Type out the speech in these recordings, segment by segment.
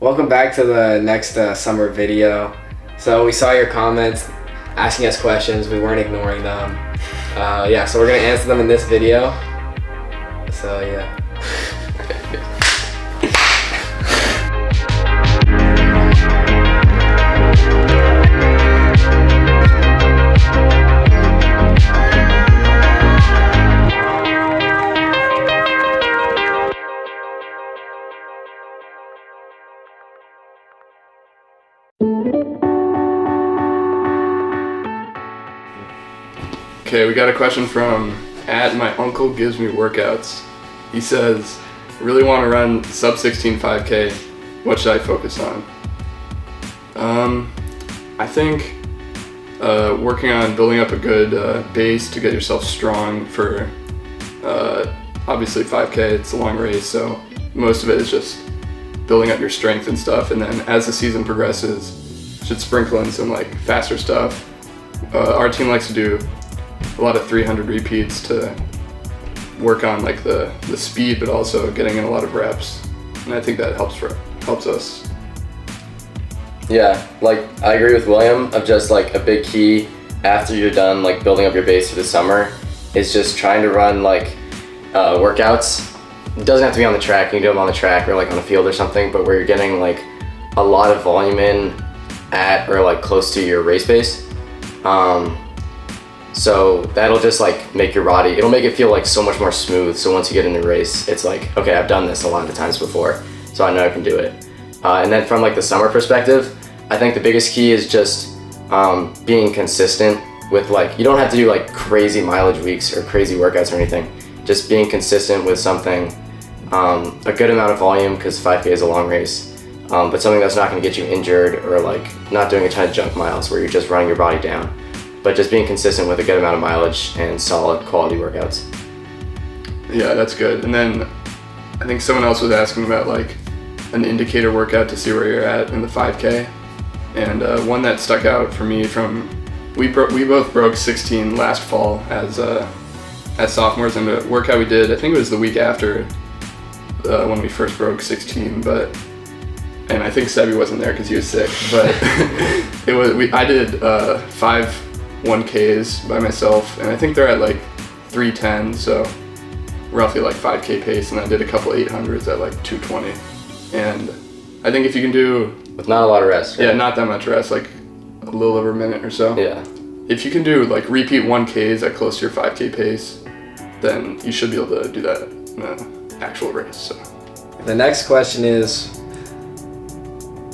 Welcome back to the next summer video. So we saw your comments asking us questions. We weren't ignoring them. Yeah, so we're gonna answer them in this video. So yeah. Okay, we got a question from @my uncle gives me workouts. He says, really want to run sub 16 5K. What should I focus on? I think working on building up a good base to get yourself strong for obviously 5K. It's a long race, so most of it is just building up your strength and stuff. And then as the season progresses, should sprinkle in some like faster stuff. Our team likes to do a lot of 300 repeats to work on like the speed, but also getting in a lot of reps, and I think that helps us. Yeah, like I agree with William of just like a big key after you're done like building up your base for the summer is just trying to run like workouts. It doesn't have to be on the track. You can do them on the track or like on a field or something, but where you're getting like a lot of volume in at or like close to your race pace. So that'll just like make your body, it'll make it feel like so much more smooth. So once you get in the race, it's like, okay, I've done this a lot of times before, so I know I can do it. And then from like the summer perspective, I think the biggest key is just being consistent with like, you don't have to do like crazy mileage weeks or crazy workouts or anything. Just being consistent with something, a good amount of volume, because 5K is a long race, but something that's not gonna get you injured or like not doing a ton of junk miles where you're just running your body down. But just being consistent with a good amount of mileage and solid quality workouts. Yeah, that's good. And then I think someone else was asking about like an indicator workout to see where you're at in the 5K. And one that stuck out for me from, we both broke 16 last fall as sophomores, and the workout we did, I think it was the week after when we first broke 16, and I think Sebi wasn't there because he was sick, but I did 5 1Ks by myself, and I think they're at like 310, so roughly like 5K pace, and I did a couple 800s at like 220. And I think if you can do, with not a lot of rest, right? Yeah, not that much rest, like a little over a minute or so. Yeah. If you can do like repeat 1Ks at close to your 5K pace, then you should be able to do that in an actual race. So The next question is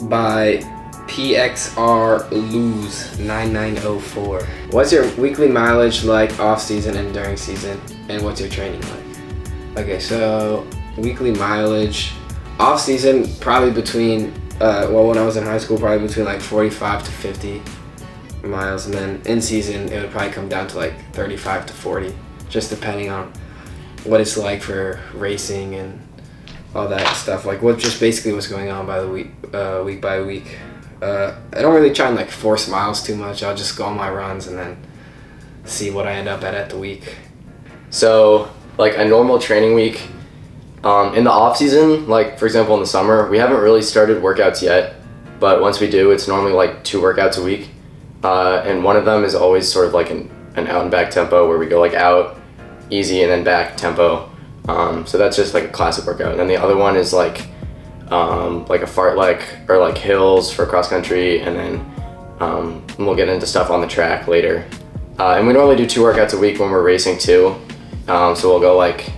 by PXR Lose 9904. What's your weekly mileage like off season and during season, and what's your training like? Okay, so weekly mileage off season probably between when I was in high school, probably between like 45 to 50 miles, and then in season it would probably come down to like 35 to 40, just depending on what it's like for racing and all that stuff, like what just basically what's going on by the week by week. I don't really try and like force miles too much. I'll just go on my runs and then see what I end up at the week. So like a normal training week, in the off season, like for example in the summer, we haven't really started workouts yet, but once we do, it's normally like 2 workouts a week. And one of them is always sort of like an out and back tempo where we go like out, easy, and then back tempo. So that's just like a classic workout. And then the other one is like a fartlek or like hills for cross country, and then we'll get into stuff on the track later. And we normally do 2 workouts a week when we're racing too. So we'll go like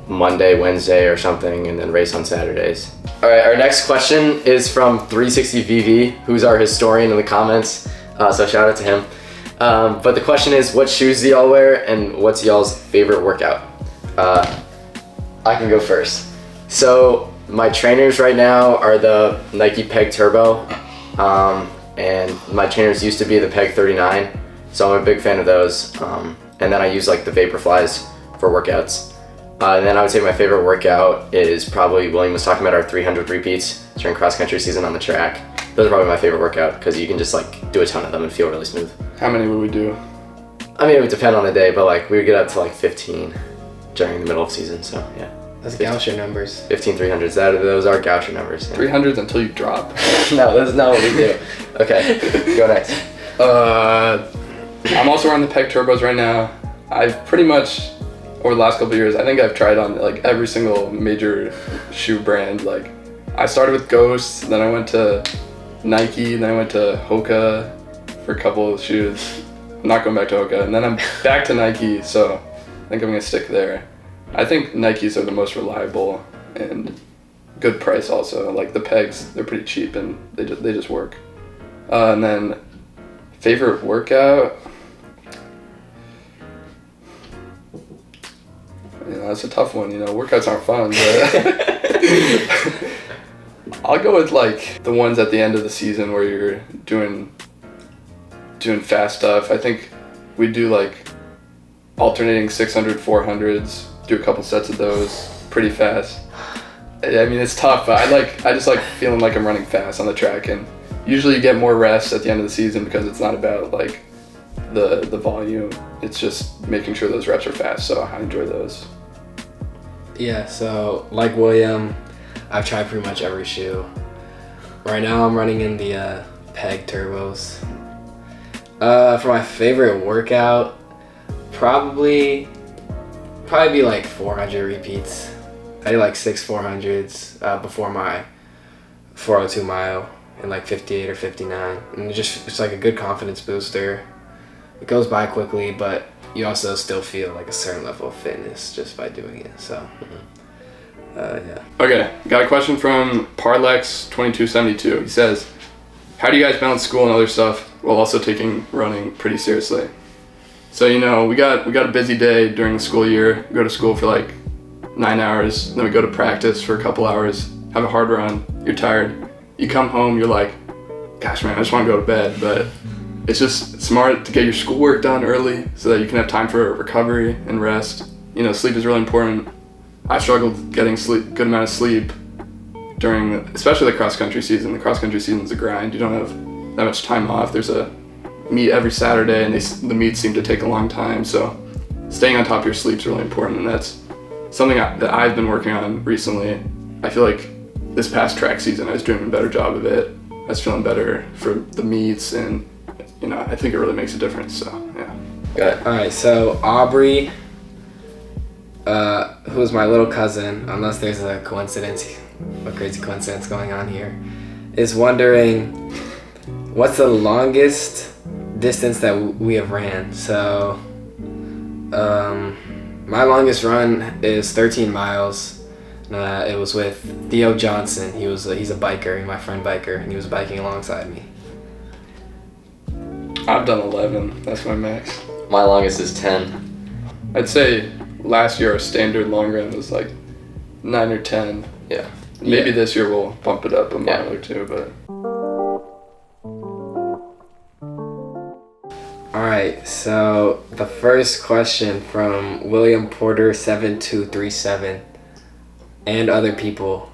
Monday, Wednesday or something, and then race on Saturdays. All right, our next question is from 360VV, who's our historian in the comments. So shout out to him. But the question is, what shoes do y'all wear, and what's y'all's favorite workout? I can go first. So my trainers right now are the Nike Peg Turbo, and my trainers used to be the Peg 39, so I'm a big fan of those. And then I use like the Vaporflies for workouts. And then I would say my favorite workout is probably, William was talking about our 300 repeats during cross country season on the track. Those are probably my favorite workout because you can just like do a ton of them and feel really smooth. how many would we do? I mean, it would depend on the day, but like we would get up to like 15 during the middle of season, so yeah. That's Gausser numbers. 15,300s. Those are Gausser numbers. Yeah. 300s until you drop. No, that's not what we do. Okay, go next. I'm also wearing the Peg Turbos right now. I've pretty much, over the last couple of years, I think I've tried on like every single major shoe brand. Like, I started with Ghost, then I went to Nike, then I went to Hoka for a couple of shoes. I'm not going back to Hoka, and then I'm back to Nike, so I think I'm gonna stick there. I think Nikes are the most reliable and good price also. Like the pegs, they're pretty cheap and they just work. And then favorite workout, that's a tough one. Workouts aren't fun, but I'll go with like the ones at the end of the season where you're doing fast stuff. I think we do like alternating 600, 400s, do a couple sets of those pretty fast. I mean, it's tough, but I just like feeling like I'm running fast on the track, and usually you get more rest at the end of the season because it's not about like the volume. It's just making sure those reps are fast, so I enjoy those. Yeah, so like William, I've tried pretty much every shoe. Right now I'm running in the Peg Turbos. For my favorite workout, probably be like 400 repeats. I do like 6 400s before my 402 mile in like 58 or 59. And it's like a good confidence booster. It goes by quickly, but you also still feel like a certain level of fitness just by doing it. So, yeah. Okay, got a question from Parlex2272. He says, how do you guys balance school and other stuff while also taking running pretty seriously? So, we got a busy day during the school year. We go to school for like 9 hours, then we go to practice for a couple hours, have a hard run, you're tired. You come home, you're like, gosh man, I just want to go to bed. But it's just smart to get your schoolwork done early so that you can have time for recovery and rest. Sleep is really important. I struggled getting good amount of sleep during, especially the cross-country season. The cross-country season is a grind. You don't have that much time off. There's a meet every Saturday, and the meets seem to take a long time. So staying on top of your sleep is really important, and that's something that I've been working on recently. I feel like this past track season, I was doing a better job of it. I was feeling better for the meets, and I think it really makes a difference. So yeah. Good. All right. So Aubrey, who's my little cousin, unless there's a crazy coincidence going on here, is wondering what's the longest distance that we have ran. So my longest run is 13 miles. It was with Theo Johnson. He's a biker, my friend biker, and he was biking alongside me. I've done 11. That's my max. My longest is 10. I'd say last year our standard long run was like 9 or 10. Yeah. Maybe this year we'll bump it up a mile or two, but. All right, so the first question from William Porter 7237 and other people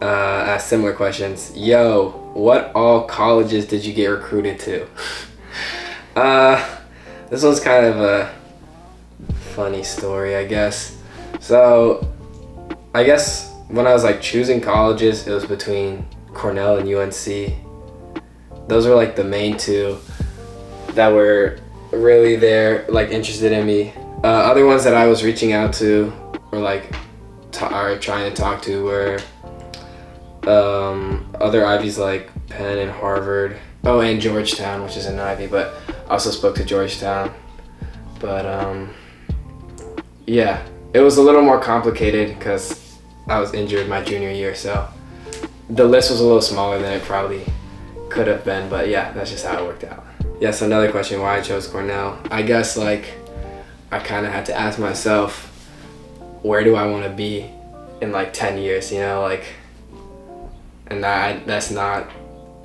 asked similar questions. Yo, what all colleges did you get recruited to? This one's kind of a funny story, I guess. So, I guess when I was like choosing colleges, it was between Cornell and UNC. Those were like the main two that were really like interested in me. Other ones that I was reaching out to or like are trying to talk to were other Ivies like Penn and Harvard. Oh, and Georgetown, which is an Ivy, but I also spoke to Georgetown. But yeah, it was a little more complicated because I was injured my junior year, so the list was a little smaller than it probably could have been, but yeah, that's just how it worked out. Yes, another question, why I chose Cornell. I guess like I kind of had to ask myself, where do I want to be in like 10 years, like, and that's not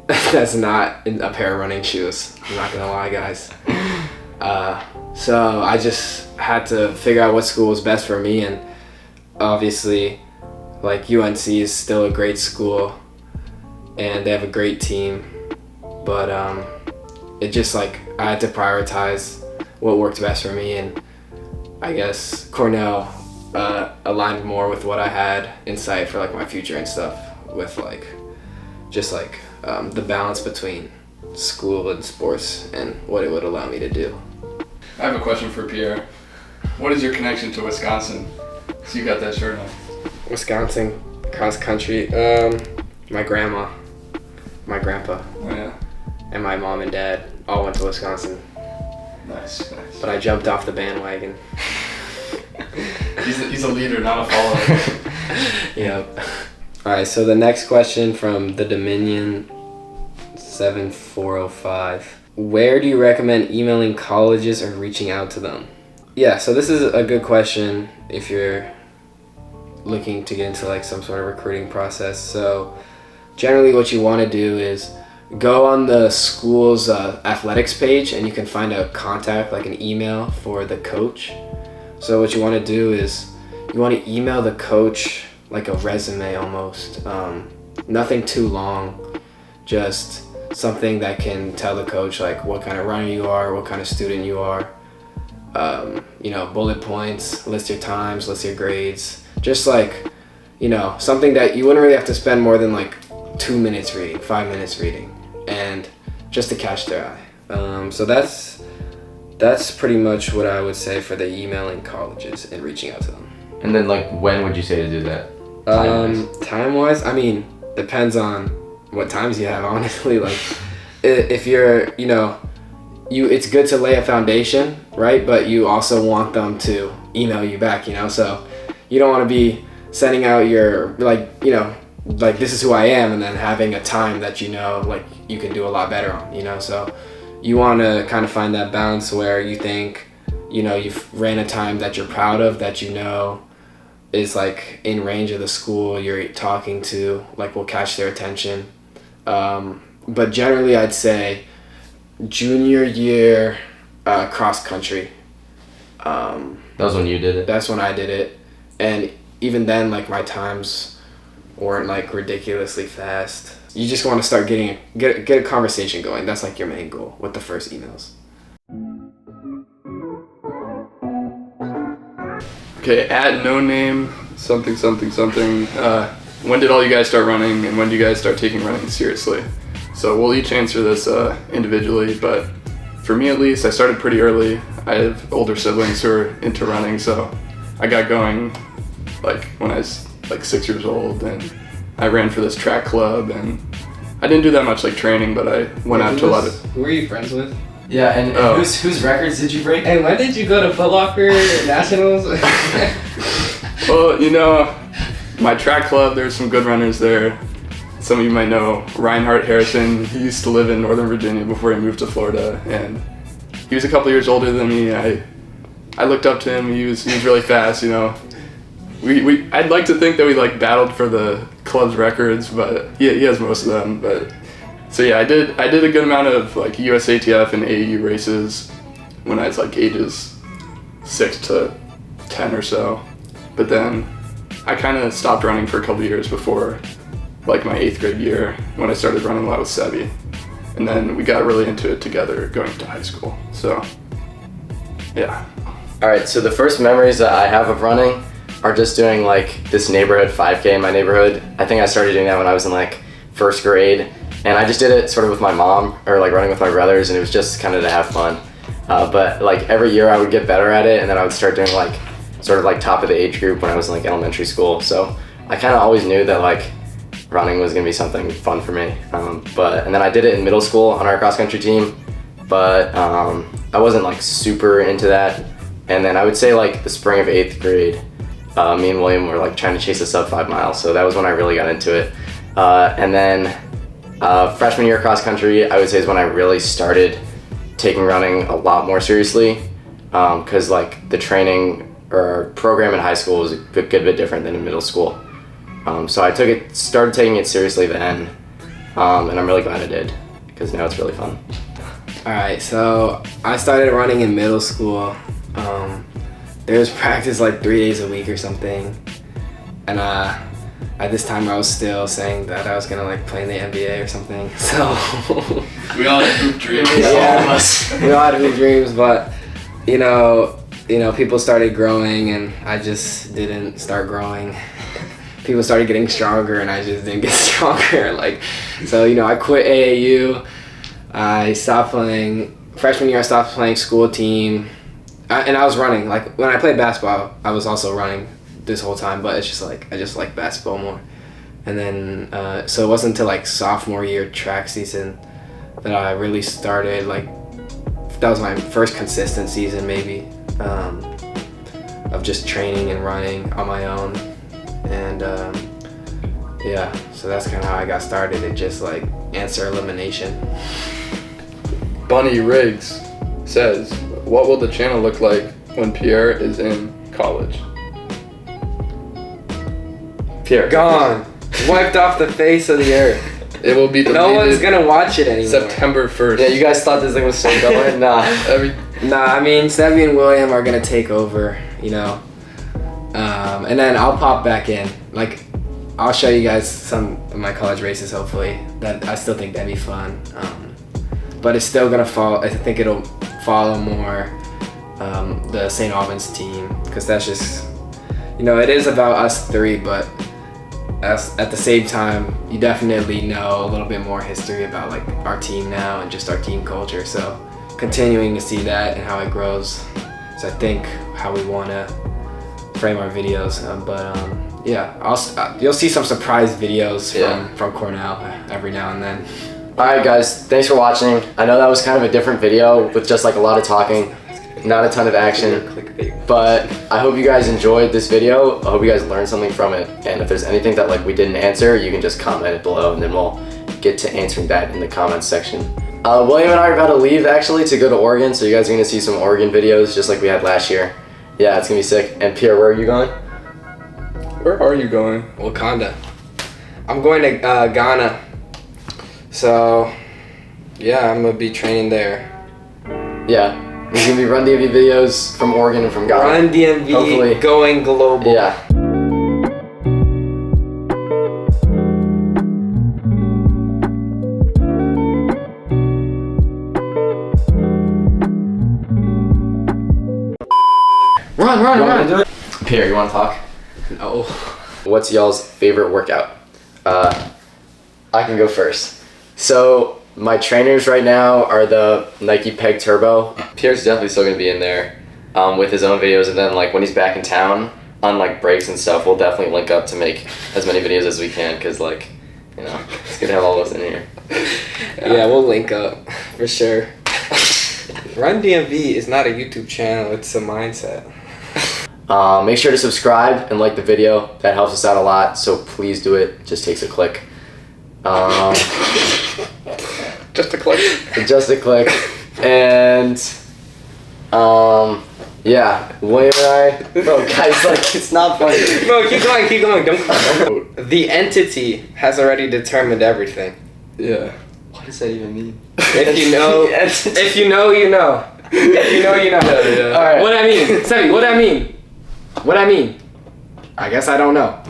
a pair of running shoes. I'm not gonna lie, guys. So I just had to figure out what school was best for me, and obviously like UNC is still a great school and they have a great team, but it just like I had to prioritize what worked best for me, and I guess Cornell aligned more with what I had in sight for like my future and stuff, with like just like the balance between school and sports and what it would allow me to do. I have a question for Pierre. What is your connection to Wisconsin? So you got that shirt on. Wisconsin cross country. My grandma, my grandpa, Oh yeah. and my mom and dad all went to Wisconsin, Nice. but I jumped off the bandwagon. He's a leader, not a follower. Yep. All right, so the next question from the Dominion 7405. Where do you recommend emailing colleges or reaching out to them? Yeah, so this is a good question if you're looking to get into like some sort of recruiting process. So generally what you want to do is go on the school's athletics page, and you can find a contact, like an email for the coach. So what you want to do is you want to email the coach like a resume almost. Nothing too long, just something that can tell the coach like what kind of runner you are, what kind of student you are. Bullet points, list your times, list your grades. Just like, something that you wouldn't really have to spend more than like 2 minutes reading, 5 minutes reading, and just to catch their eye. So that's pretty much what I would say for the emailing colleges and reaching out to them. And then like when would you say to do that? Time-wise, I mean, depends on what times you have, honestly. Like, if you're, it's good to lay a foundation, right? But you also want them to email you back, so you don't want to be sending out your, like this is who I am, and then having a time that like you can do a lot better on, so you want to kind of find that balance where you think, you've ran a time that you're proud of, that is like in range of the school you're talking to, like will catch their attention. But generally I'd say junior year cross country. That was when you did it? That's when I did it. And even then, like, my times weren't like ridiculously fast. You just want to start get a conversation going. That's like your main goal with the first emails. Okay, at no name something. When did all you guys start running, and when do you guys start taking running seriously? So we'll each answer this individually, but for me at least, I started pretty early. I have older siblings who are into running, so I got going like when I was like 6 years old, and I ran for this track club, and I didn't do that much like training, but I went out to a lot of... Who were you friends with? Yeah, and whose records did you break? And when did you go to Foot Locker Nationals? Well, my track club, there's some good runners there. Some of you might know Reinhardt Harrison. He used to live in Northern Virginia before he moved to Florida, and he was a couple years older than me. I looked up to him. He was really fast, I'd like to think that we like battled for the club's records, but he has most of them. But so yeah, I did a good amount of like USATF and AAU races when I was like ages 6 to 10 or so. But then I kind of stopped running for a couple years before like my 8th grade year, when I started running a lot with Sebi. And then we got really into it together going to high school. So yeah. All right, so the first memories that I have of running are just doing like this neighborhood 5K in my neighborhood. I think I started doing that when I was in like 1st grade, and I just did it sort of with my mom, or like running with my brothers, and it was just kind of to have fun. But like every year I would get better at it, and then I would start doing like sort of like top of the age group when I was in like elementary school. So I kind of always knew that like running was gonna be something fun for me. And then I did it in middle school on our cross country team, but I wasn't like super into that. And then I would say like the spring of 8th grade, me and William were like trying to chase a sub 5 miles. So that was when I really got into it. And then freshman year cross country, I would say, is when I really started taking running a lot more seriously. Cause like the training or program in high school was a good bit different than in middle school. So I started taking it seriously then, and I'm really glad I did, because now it's really fun. All right, so I started running in middle school. There was practice like 3 days a week or something, and at this time I was still saying that I was gonna like play in the NBA or something. So we all had hoop dreams. Yeah, we all had hoop dreams, but you know, people started growing and I just didn't start growing. People started getting stronger and I just didn't get stronger. Like, so, you know, I quit AAU. I stopped playing, freshman year I stopped playing school team. And I was running. Like, when I played basketball, I was also running this whole time, but it's just like, I just like basketball more. And then, so it wasn't until like sophomore year track season that I really started, like, that was my first consistent season maybe, of just training and running on my own. And yeah, so that's kind of how I got started. It just like answer elimination. Bunny Riggs says, what will the channel look like when Pierre is in college? Pierre. Gone. Wiped off the face of the earth. It will be deleted. No one's gonna watch it anymore. September 1st. Yeah, you guys thought this thing was so dumb. Nah. Nah, I mean, Sevy and William are gonna take over, you know. And then I'll pop back in. Like, I'll show you guys some of my college races, hopefully. That I still think that'd be fun. But it's still gonna fall. I think it'll follow more the St. Albans team, because that's just, you know, it is about us three, but at the same time, you definitely know a little bit more history about like our team now and just our team culture. So continuing to see that and how it grows is, I think, how we want to frame our videos. Yeah, you'll see some surprise videos from Cornell every now and then. Alright guys, thanks for watching. I know that was kind of a different video with just like a lot of talking, not a ton of action, but I hope you guys enjoyed this video. I hope you guys learned something from it, and if there's anything that like we didn't answer, you can just comment it below and then we'll get to answering that in the comments section. William and I are about to leave actually to go to Oregon, so you guys are gonna see some Oregon videos just like we had last year. Yeah, it's gonna be sick. And Pierre, where are you going? Where are you going? Wakanda. I'm going to Ghana. So, yeah, I'm gonna be training there. Yeah, there's gonna be Run DMV videos from Oregon and from Ghana. Run DMV, hopefully. Going global. Yeah. Run. Pierre, you wanna talk? No. What's y'all's favorite workout? I can go first. So my trainers right now are the Nike Peg Turbo. Pierre's definitely still gonna be in there with his own videos, and then like when he's back in town on like breaks and stuff, we'll definitely link up to make as many videos as we can, because like, you know, it's good to have all of us in here. Yeah, we'll link up for sure. Run DMV is not a YouTube channel, it's a mindset. Make sure to subscribe and like the video. That helps us out a lot, so please do it. It just takes a click. Just a click. Just a click. And yeah, William and I, bro, guys, like, it's not funny. No, keep going. Don't. The entity has already determined everything. Yeah. What does that even mean? If you know, if you know, you know. If you know, you know. Yeah. All right. What I mean, Sevy, what I mean? I guess I don't know.